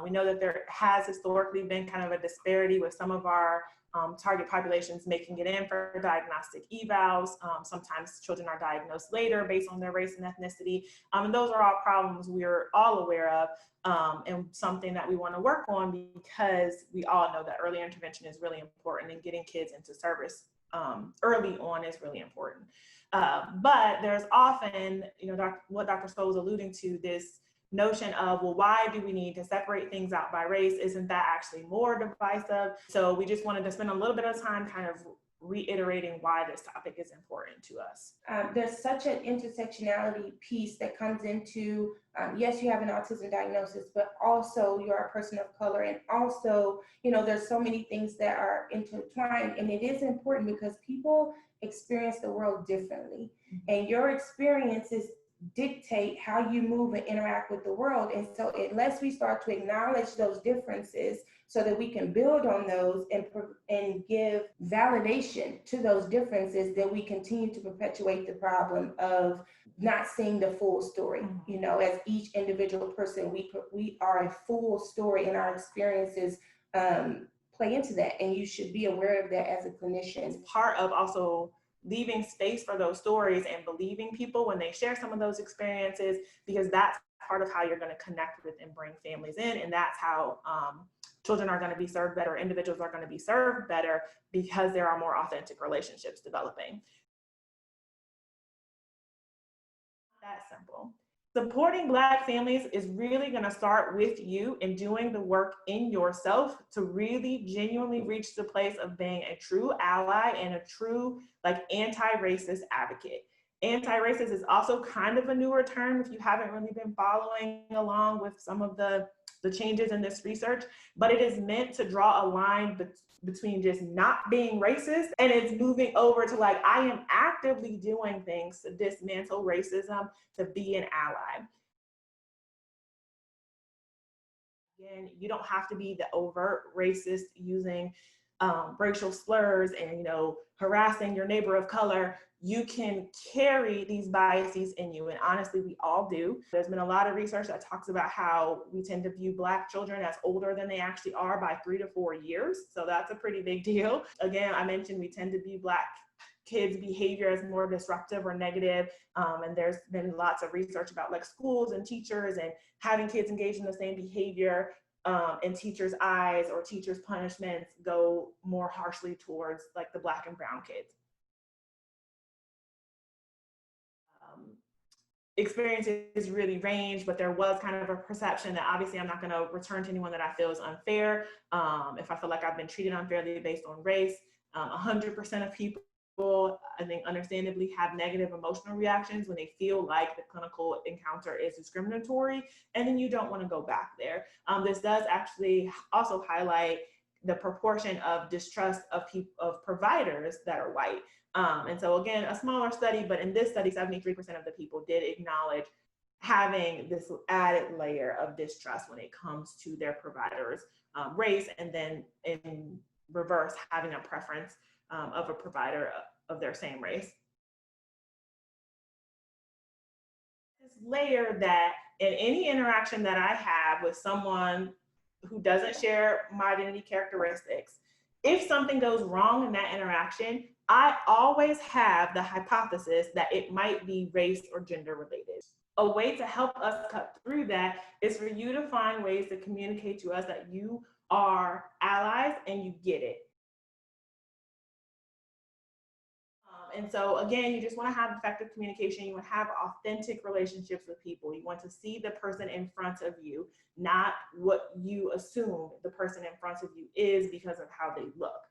We know that there has historically been kind of a disparity with some of our target populations making it in for diagnostic evals. Sometimes children are diagnosed later based on their race and ethnicity. And those are all problems we're all aware of, and something that we want to work on, because we all know that early intervention is really important, and getting kids into service early on is really important. But there's often, what Dr. Stowe was alluding to, this notion of, well, why do we need to separate things out by race? Isn't that actually more divisive? So we just wanted to spend a little bit of time kind of reiterating why this topic is important to us. There's such an intersectionality piece that comes into, yes, you have an autism diagnosis, but also you're a person of color. And also, there's so many things that are intertwined. And it is important because people experience the world differently. And your experiences dictate how you move and interact with the world. And so unless we start to acknowledge those differences so that we can build on those and give validation to those differences, then we continue to perpetuate the problem of not seeing the full story. As each individual person, we are a full story, and our experiences play into that. And you should be aware of that as a clinician. It's part of also leaving space for those stories and believing people when they share some of those experiences, because that's part of how you're going to connect with and bring families in. And that's how children are going to be served better, individuals are going to be served better, because there are more authentic relationships developing. That simple. Supporting Black families is really going to start with you and doing the work in yourself to really genuinely reach the place of being a true ally and a true anti-racist advocate. Anti-racist is also kind of a newer term if you haven't really been following along with some of the changes in this research, but it is meant to draw a line between just not being racist, and it's moving over to I am actively doing things to dismantle racism, to be an ally. Again, you don't have to be the overt racist using racial slurs and harassing your neighbor of color. You can carry these biases in you, and honestly, we all do. There's been a lot of research that talks about how we tend to view Black children as older than they actually are by 3 to 4 years. So that's a pretty big deal. Again, I mentioned we tend to view Black kids' behavior as more disruptive or negative. And there's been lots of research about schools and teachers and having kids engage in the same behavior. And teachers' eyes or teachers' punishments go more harshly towards the Black and brown kids. Experiences really range, but there was kind of a perception that obviously I'm not going to return to anyone that I feel is unfair. If I feel like I've been treated unfairly based on race, 100% of people, I think, understandably have negative emotional reactions when they feel like the clinical encounter is discriminatory, and then you don't want to go back there. This does actually also highlight the proportion of distrust of providers that are white. And so again, a smaller study, but in this study, 73% of the people did acknowledge having this added layer of distrust when it comes to their provider's race, and then in reverse, having a preference of a provider of their same race. This layer that in any interaction that I have with someone who doesn't share my identity characteristics, if something goes wrong in that interaction, I always have the hypothesis that it might be race or gender related. A way to help us cut through that is for you to find ways to communicate to us that you are allies and you get it. And so again, you just want to have effective communication. You want to have authentic relationships with people. You want to see the person in front of you, not what you assume the person in front of you is because of how they look.